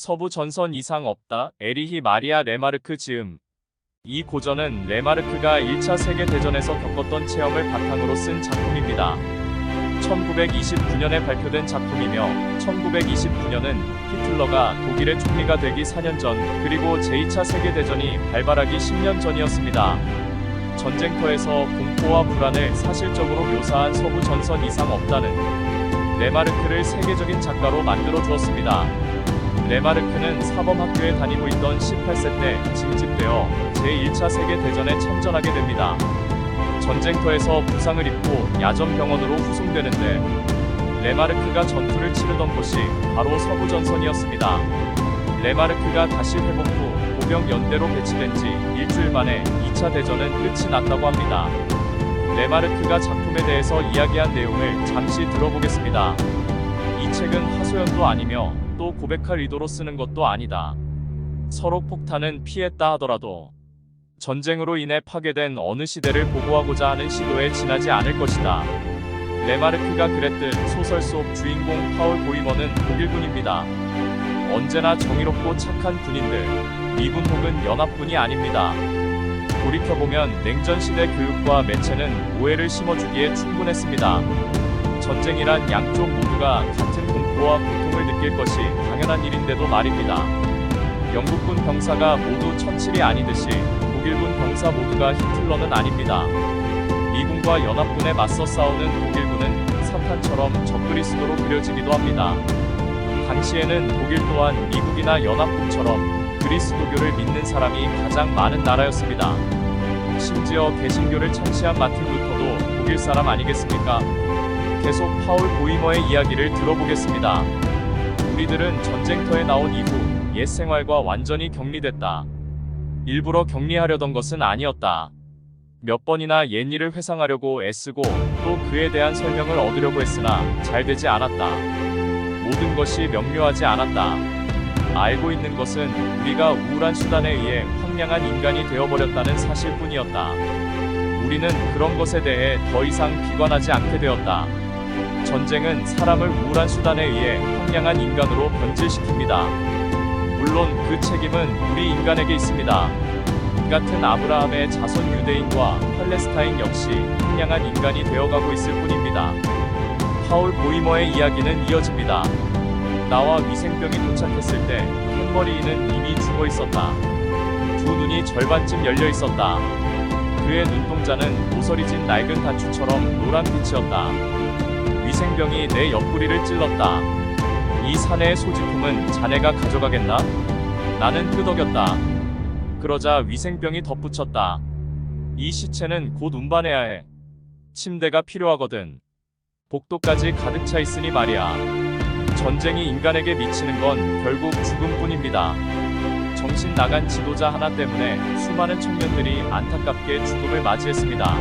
서부 전선 이상 없다. 에리히 마리아 레마르크 지음. 이 고전은 레마르크가 1차 세계대전에서 겪었던 체험을 바탕으로 쓴 작품입니다. 1929년에 발표된 작품이며 1929년은 히틀러가 독일의 총리가 되기 4년 전, 그리고 제2차 세계대전이 발발하기 10년 전이었습니다. 전쟁터에서 공포와 불안을 사실적으로 묘사한 서부 전선 이상 없다는 레마르크를 세계적인 작가로 만들어 주었습니다. 레마르크는 사범학교에 다니고 있던 18세 때 징집되어 제1차 세계대전에 참전하게 됩니다. 전쟁터에서 부상을 입고 야전병원으로 후송되는데 레마르크가 전투를 치르던 곳이 바로 서부전선이었습니다. 레마르크가 다시 회복 후 보병연대로 배치된 지 일주일 만에 2차 대전은 끝이 났다고 합니다. 레마르크가 작품에 대해서 이야기한 내용을 잠시 들어보겠습니다. 이 책은 하소연도 아니며 또 고백할 의도로 쓰는 것도 아니다. 서로 폭탄은 피했다 하더라도 전쟁으로 인해 파괴된 어느 시대를 보고하고자 하는 시도에 지나지 않을 것이다. 레마르크가 그랬듯 소설 속 주인공 파울 보이머는 독일군입니다. 언제나 정의롭고 착한 군인들, 미군 혹은 연합군이 아닙니다. 돌이켜보면 냉전시대 교육과 매체는 오해를 심어주기에 충분했습니다. 전쟁이란 양쪽 모두가 같은 공포와 고통을 느낄 것이 당연한 일인데도 말입니다. 영국군 병사가 모두 천칠이 아니듯이 독일군 병사 모두가 히틀러는 아닙니다. 미군과 연합군에 맞서 싸우는 독일군은 사탄처럼 적그리스도로 그려지기도 합니다. 당시에는 독일 또한 미국이나 연합군처럼 그리스도교를 믿는 사람이 가장 많은 나라였습니다. 심지어 개신교를 창시한 마틴 루터도 독일 사람 아니겠습니까? 계속 파울 보이머의 이야기를 들어보겠습니다. 우리들은 전쟁터에 나온 이후 옛 생활과 완전히 격리됐다. 일부러 격리하려던 것은 아니었다. 몇 번이나 옛 일을 회상하려고 애쓰고 또 그에 대한 설명을 얻으려고 했으나 잘 되지 않았다. 모든 것이 명료하지 않았다. 알고 있는 것은 우리가 우울한 수단에 의해 황량한 인간이 되어버렸다는 사실뿐이었다. 우리는 그런 것에 대해 더 이상 비관하지 않게 되었다. 전쟁은 사람을 우울한 수단에 의해 황량한 인간으로 변질시킵니다. 물론 그 책임은 우리 인간에게 있습니다. 이 같은 아브라함의 자손 유대인과 팔레스타인 역시 황량한 인간이 되어가고 있을 뿐입니다. 파울 보이머의 이야기는 이어집니다. 나와 위생병이 도착했을 때 캔머리인은 이미 죽어 있었다. 두 눈이 절반쯤 열려 있었다. 그의 눈동자는 모서리 진 낡은 단추처럼 노란 빛이었다. 위생병이 내 옆구리를 찔렀다. 이 사내의 소지품은 자네가 가져가겠나? 나는 끄덕였다. 그러자 위생병이 덧붙였다. 이 시체는 곧 운반해야 해. 침대가 필요하거든. 복도까지 가득 차 있으니 말이야. 전쟁이 인간에게 미치는 건 결국 죽음뿐입니다. 정신 나간 지도자 하나 때문에 수많은 청년들이 안타깝게 죽음을 맞이했습니다.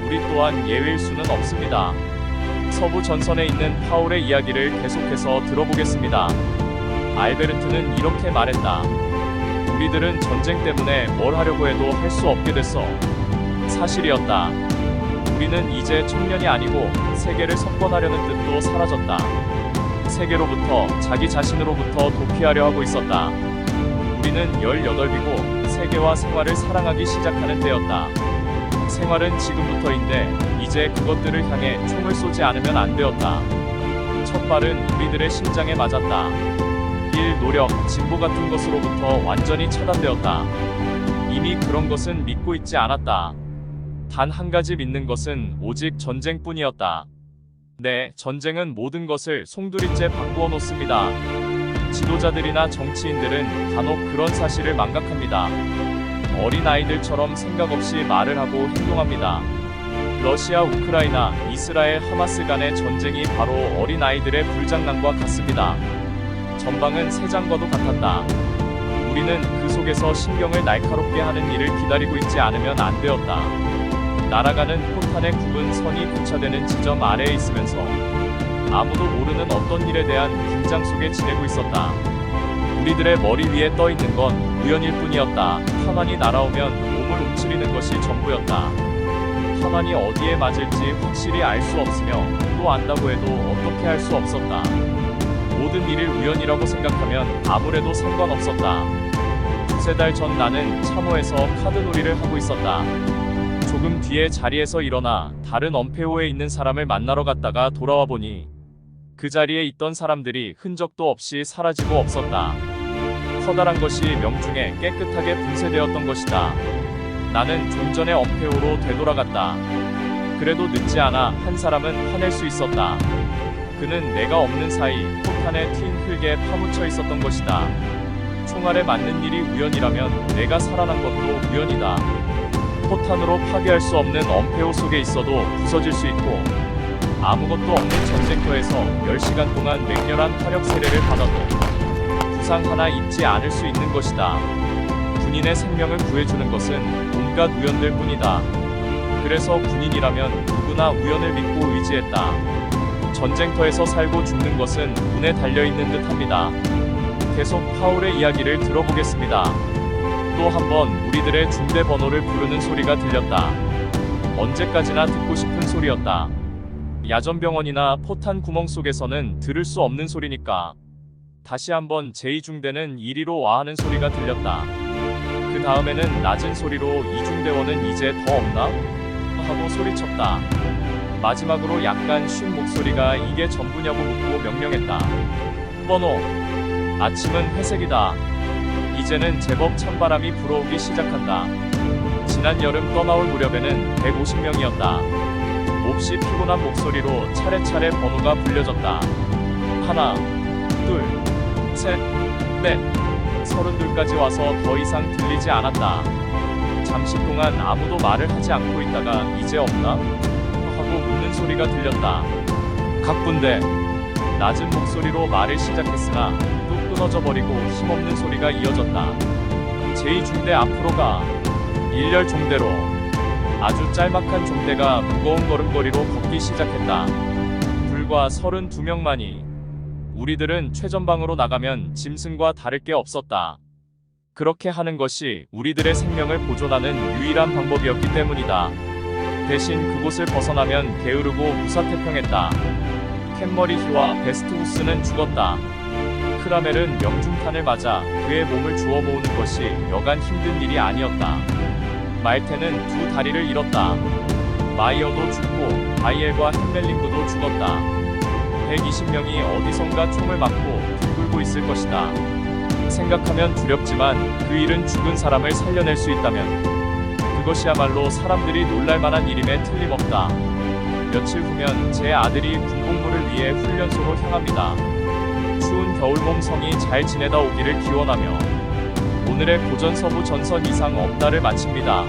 우리 또한 예외일 수는 없습니다. 서부 전선에 있는 파울의 이야기를 계속해서 들어보겠습니다. 알베르트는 이렇게 말했다. 우리들은 전쟁 때문에 뭘 하려고 해도 할 수 없게 됐어. 사실이었다. 우리는 이제 청년이 아니고 세계를 석권하려는 뜻도 사라졌다. 세계로부터 자기 자신으로부터 도피하려 하고 있었다. 우리는 18이고 세계와 생활을 사랑하기 시작하는 때였다. 생활은 지금부터인데 이제 그것들을 향해 총을 쏘지 않으면 안 되었다. 첫 발은 우리들의 심장에 맞았다. 일, 노력, 진보 같은 것으로부터 완전히 차단되었다. 이미 그런 것은 믿고 있지 않았다. 단 한 가지 믿는 것은 오직 전쟁뿐이었다. 네, 전쟁은 모든 것을 송두리째 바꾸어 놓습니다. 지도자들이나 정치인들은 간혹 그런 사실을 망각합니다. 어린아이들처럼 생각 없이 말을 하고 행동합니다. 러시아, 우크라이나, 이스라엘, 하마스 간의 전쟁이 바로 어린아이들의 불장난과 같습니다. 전방은 세장과도 같았다. 우리는 그 속에서 신경을 날카롭게 하는 일을 기다리고 있지 않으면 안 되었다. 날아가는 포탄의 굽은 선이 교차되는 지점 아래에 있으면서 아무도 모르는 어떤 일에 대한 긴장 속에 지내고 있었다. 우리들의 머리 위에 떠 있는 건 우연일 뿐이었다. 탄환이 날아오면 몸을 움츠리는 것이 전부였다. 탄환이 어디에 맞을지 확실히 알 수 없으며 또 안다고 해도 어떻게 할 수 없었다. 모든 일을 우연이라고 생각하면 아무래도 상관없었다. 두세 달 전 나는 참호에서 카드놀이를 하고 있었다. 조금 뒤에 자리에서 일어나 다른 엄폐호에 있는 사람을 만나러 갔다가 돌아와 보니 그 자리에 있던 사람들이 흔적도 없이 사라지고 없었다. 커다란 것이 명중에 깨끗하게 분쇄되었던 것이다. 나는 좀 전에 엄폐호로 되돌아갔다. 그래도 늦지 않아 한 사람은 화낼 수 있었다. 그는 내가 없는 사이 포탄에 튄 흙에 파묻혀 있었던 것이다. 총알에 맞는 일이 우연이라면 내가 살아난 것도 우연이다. 포탄으로 파괴할 수 없는 엄폐호 속에 있어도 부서질 수 있고 아무것도 없는 전쟁터에서 10시간 동안 맹렬한 화력 세례를 받아도 부상 하나 입지 않을 수 있는 것이다. 군인의 생명을 구해주는 것은 온갖 우연들 뿐이다. 그래서 군인이라면 누구나 우연을 믿고 의지했다. 전쟁터에서 살고 죽는 것은 운에 달려있는 듯합니다. 계속 파울의 이야기를 들어보겠습니다. 또 한 번 우리들의 중대 번호를 부르는 소리가 들렸다. 언제까지나 듣고 싶은 소리였다. 야전병원이나 포탄 구멍 속에서는 들을 수 없는 소리니까. 다시 한번 제2중대는 이리로 와 하는 소리가 들렸다. 그 다음에는 낮은 소리로 이중대원은 이제 더 없나? 하고 소리쳤다. 마지막으로 약간 쉰 목소리가 이게 전부냐고 묻고 명령했다. 번호. 아침은 회색이다. 이제는 제법 찬바람이 불어오기 시작한다. 지난 여름 떠나올 무렵에는 150명이었다. 몹시 피곤한 목소리로 차례차례 번호가 불려졌다. 하나, 둘, 셋, 넷. 32까지 와서 더 이상 들리지 않았다. 잠시 동안 아무도 말을 하지 않고 있다가 이제 없나? 하고 묻는 소리가 들렸다. 각 군데. 낮은 목소리로 말을 시작했으나 뚝 끊어져 버리고 힘없는 소리가 이어졌다. 제2중대 앞으로 가. 일렬 종대로. 아주 짤막한 종대가 무거운 걸음걸이로 걷기 시작했다. 불과 32명만이. 우리들은 최전방으로 나가면 짐승과 다를 게 없었다. 그렇게 하는 것이 우리들의 생명을 보존하는 유일한 방법이었기 때문이다. 대신 그곳을 벗어나면 게으르고 무사태평했다. 캔머리히와 베스트후스는 죽었다. 크라멜은 명중탄을 맞아 그의 몸을 주워 모으는 것이 여간 힘든 일이 아니었다. 말테는 두 다리를 잃었다. 마이어도 죽고 바이엘과 햄멜링그도 죽었다. 120명이 어디선가 총을 맞고 뒹굴고 있을 것이다. 생각하면 두렵지만 그 일은 죽은 사람을 살려낼 수 있다면 그것이야말로 사람들이 놀랄만한 일임에 틀림없다. 며칠 후면 제 아들이 군복무를 위해 훈련소로 향합니다. 추운 겨울봄 성이 잘 지내다 오기를 기원하며 오늘의 고전 서부 전선 이상 없다를 마칩니다.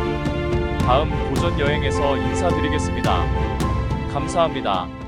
다음 고전 여행에서 인사드리겠습니다. 감사합니다.